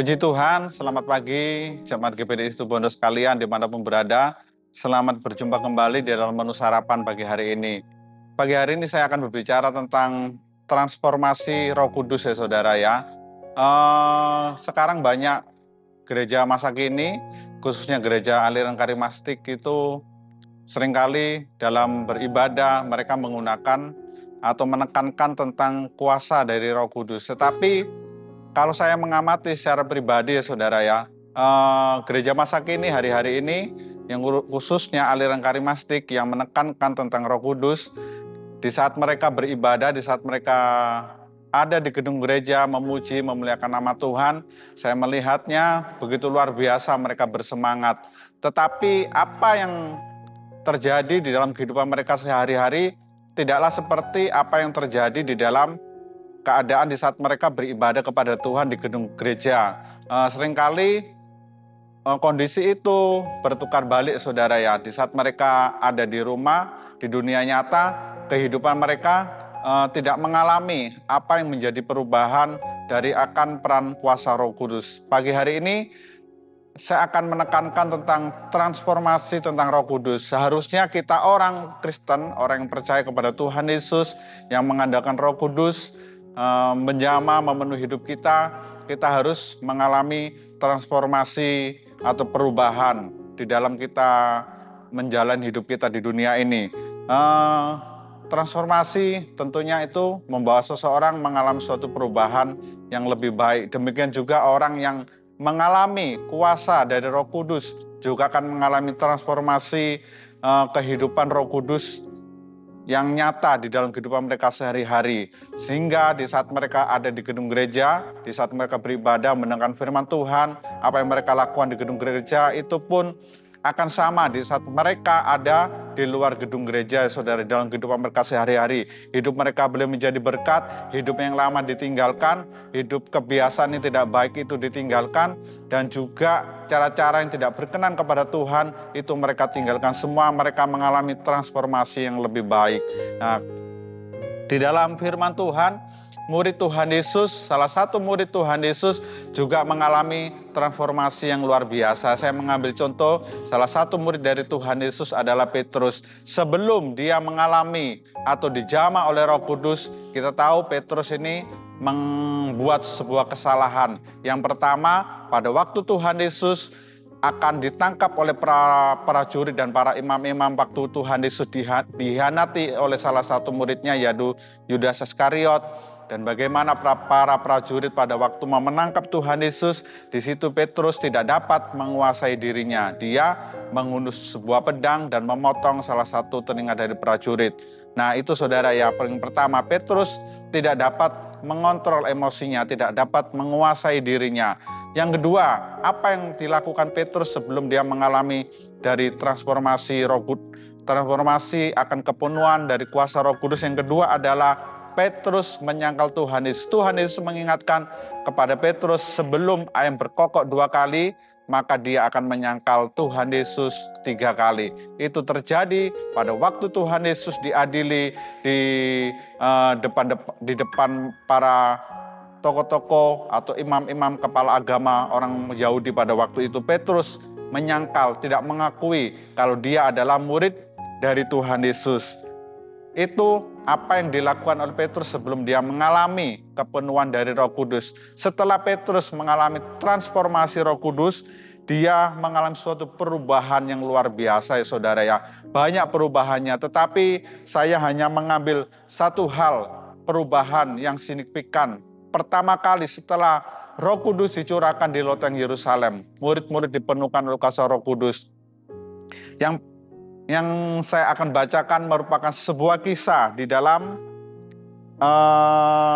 Puji Tuhan, selamat pagi jemaat GPDI Situbondo sekalian dimanapun berada. Selamat berjumpa kembali di dalam menu sarapan pagi hari ini. Pagi hari ini saya akan berbicara tentang transformasi Roh Kudus ya saudara ya. Sekarang banyak gereja masa kini, khususnya gereja aliran karismatik itu seringkali dalam beribadah mereka menggunakan atau menekankan tentang kuasa dari Roh Kudus. Tetapi kalau saya mengamati secara pribadi ya saudara ya, gereja masa kini hari-hari ini yang khususnya aliran karismatik yang menekankan tentang Roh Kudus, di saat mereka beribadah, di saat mereka ada di gedung gereja memuji, memuliakan nama Tuhan, saya melihatnya begitu luar biasa mereka bersemangat. Tetapi apa yang terjadi di dalam kehidupan mereka sehari-hari tidaklah seperti apa yang terjadi di dalam keadaan di saat mereka beribadah kepada Tuhan di gedung gereja. Seringkali kondisi itu bertukar balik saudara ya. Di saat mereka ada di rumah, di dunia nyata, kehidupan mereka tidak mengalami apa yang menjadi perubahan dari akan peran kuasa Roh Kudus. Pagi hari ini saya akan menekankan tentang transformasi tentang Roh Kudus. Seharusnya kita orang Kristen, orang yang percaya kepada Tuhan Yesus, yang mengandalkan Roh Kudus, menjamah memenuhi hidup kita harus mengalami transformasi atau perubahan di dalam kita menjalani hidup kita di dunia ini. Transformasi tentunya itu membawa seseorang mengalami suatu perubahan yang lebih baik. Demikian juga orang yang mengalami kuasa dari Roh Kudus juga akan mengalami transformasi kehidupan Roh Kudus yang nyata di dalam kehidupan mereka sehari-hari. Sehingga di saat mereka ada di gedung gereja, di saat mereka beribadah mendengarkan firman Tuhan, apa yang mereka lakukan di gedung gereja itu pun akan sama di saat mereka ada di luar gedung gereja, saudara, dalam kehidupan mereka sehari-hari. Hidup mereka boleh menjadi berkat, hidup yang lama ditinggalkan, hidup kebiasaan yang tidak baik itu ditinggalkan, dan juga cara-cara yang tidak berkenan kepada Tuhan itu mereka tinggalkan. Semua mereka mengalami transformasi yang lebih baik. Nah, di dalam firman Tuhan, murid Tuhan Yesus, salah satu murid Tuhan Yesus juga mengalami transformasi yang luar biasa. Saya mengambil contoh, salah satu murid dari Tuhan Yesus adalah Petrus. Sebelum dia mengalami atau dijamah oleh Roh Kudus, kita tahu Petrus ini membuat sebuah kesalahan. Yang pertama, pada waktu Tuhan Yesus akan ditangkap oleh para prajurit dan para imam-imam waktu Tuhan Yesus dihianati oleh salah satu muridnya yaitu Yudas Iskariot. Dan bagaimana para prajurit pada waktu mau menangkap Tuhan Yesus, di situ Petrus tidak dapat menguasai dirinya. Dia mengunus sebuah pedang dan memotong salah satu telinga dari prajurit. Nah itu saudara ya, paling pertama Petrus tidak dapat mengontrol emosinya, tidak dapat menguasai dirinya. Yang kedua, apa yang dilakukan Petrus sebelum dia mengalami dari transformasi Roh Kudus, transformasi akan kepenuhan dari kuasa Roh Kudus. Yang kedua adalah Petrus menyangkal Tuhan Yesus. Tuhan Yesus mengingatkan kepada Petrus sebelum ayam berkokok 2 kali, maka dia akan menyangkal Tuhan Yesus 3 kali. Itu terjadi pada waktu Tuhan Yesus diadili di depan para tokoh-tokoh atau imam-imam kepala agama orang Yahudi pada waktu itu. Petrus menyangkal, tidak mengakui kalau dia adalah murid dari Tuhan Yesus. Itu apa yang dilakukan oleh Petrus sebelum dia mengalami kepenuhan dari Roh Kudus. Setelah Petrus mengalami transformasi Roh Kudus, dia mengalami suatu perubahan yang luar biasa ya saudara ya. Banyak perubahannya, tetapi saya hanya mengambil satu hal perubahan yang signifikan. Pertama kali setelah Roh Kudus dicurahkan di loteng Yerusalem, murid-murid dipenuhkan oleh kuasa Roh Kudus. Yang saya akan bacakan merupakan sebuah kisah di dalam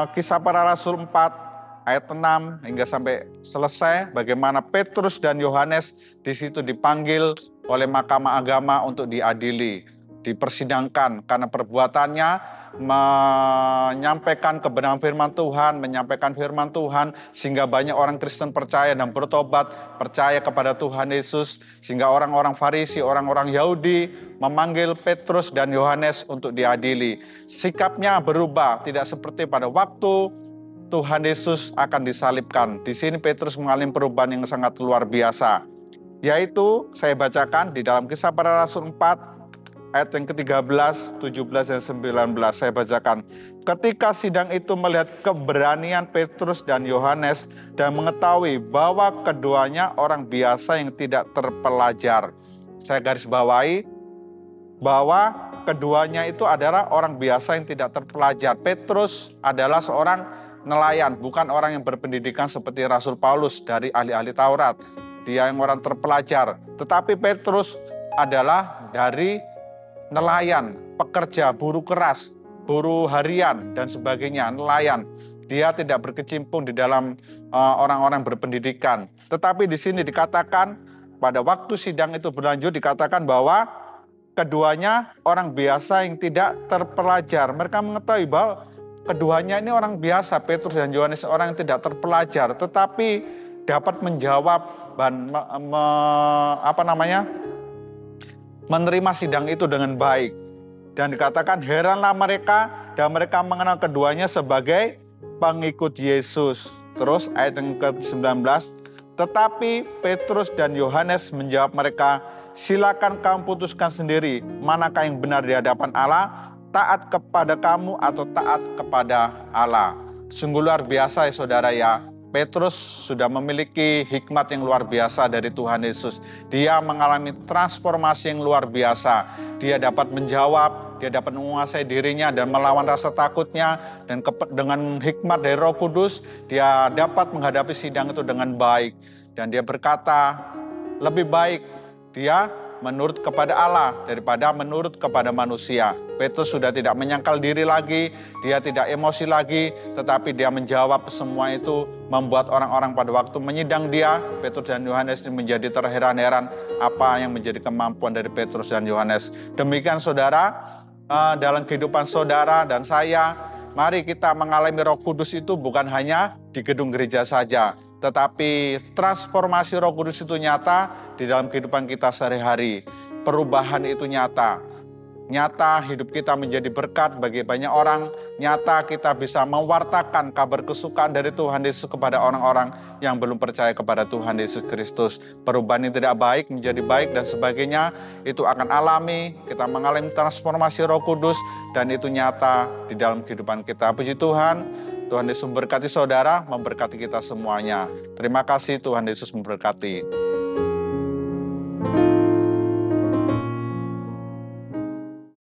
Kisah Para Rasul 4 ayat 6 hingga sampai selesai, bagaimana Petrus dan Yohanes di situ dipanggil oleh mahkamah agama untuk diadili, dipersidangkan karena perbuatannya menyampaikan kebenaran firman Tuhan, menyampaikan firman Tuhan sehingga banyak orang Kristen percaya dan bertobat, percaya kepada Tuhan Yesus, sehingga orang-orang Farisi, orang-orang Yahudi memanggil Petrus dan Yohanes untuk diadili. Sikapnya berubah, tidak seperti pada waktu Tuhan Yesus akan disalibkan. Di sini Petrus mengalami perubahan yang sangat luar biasa. Yaitu saya bacakan di dalam Kisah Para Rasul 4 ayat yang ke-13, 17, dan 19. Saya bacakan. Ketika sidang itu melihat keberanian Petrus dan Yohanes dan mengetahui bahwa keduanya orang biasa yang tidak terpelajar. Saya garis bawahi bahwa keduanya itu adalah orang biasa yang tidak terpelajar. Petrus adalah seorang nelayan, bukan orang yang berpendidikan seperti Rasul Paulus dari ahli-ahli Taurat. Dia yang orang terpelajar. Tetapi Petrus adalah dari nelayan, pekerja, buruh keras, buruh harian, dan sebagainya, nelayan. Dia tidak berkecimpung di dalam orang-orang berpendidikan. Tetapi di sini dikatakan, pada waktu sidang itu berlanjut, dikatakan bahwa keduanya orang biasa yang tidak terpelajar. Mereka mengetahui bahwa keduanya ini orang biasa, Petrus dan Yohanes orang yang tidak terpelajar, tetapi dapat menjawab dan menerima sidang itu dengan baik. Dan dikatakan heranlah mereka dan mereka mengenal keduanya sebagai pengikut Yesus. Terus ayat yang ke-19, tetapi Petrus dan Yohanes menjawab mereka, silakan kamu putuskan sendiri manakah yang benar di hadapan Allah, taat kepada kamu atau taat kepada Allah. Sungguh luar biasa ya saudara ya. Petrus sudah memiliki hikmat yang luar biasa dari Tuhan Yesus. Dia mengalami transformasi yang luar biasa. Dia dapat menjawab, dia dapat menguasai dirinya dan melawan rasa takutnya. Dan dengan hikmat dari Roh Kudus, dia dapat menghadapi sidang itu dengan baik. Dan dia berkata, lebih baik dia menurut kepada Allah daripada menurut kepada manusia. Petrus sudah tidak menyangkal diri lagi, dia tidak emosi lagi, tetapi dia menjawab semua itu, membuat orang-orang pada waktu menyidang dia, Petrus dan Yohanes menjadi terheran-heran apa yang menjadi kemampuan dari Petrus dan Yohanes. Demikian saudara, dalam kehidupan saudara dan saya, mari kita mengalami Roh Kudus itu bukan hanya di gedung gereja saja, tetapi transformasi Roh Kudus itu nyata di dalam kehidupan kita sehari-hari. Perubahan itu nyata. Nyata hidup kita menjadi berkat bagi banyak orang. Nyata kita bisa mewartakan kabar kesukaan dari Tuhan Yesus kepada orang-orang yang belum percaya kepada Tuhan Yesus Kristus. Perubahan yang tidak baik menjadi baik dan sebagainya, itu akan alami. Kita mengalami transformasi Roh Kudus dan itu nyata di dalam kehidupan kita. Puji Tuhan. Tuhan Yesus memberkati saudara, memberkati kita semuanya. Terima kasih, Tuhan Yesus memberkati.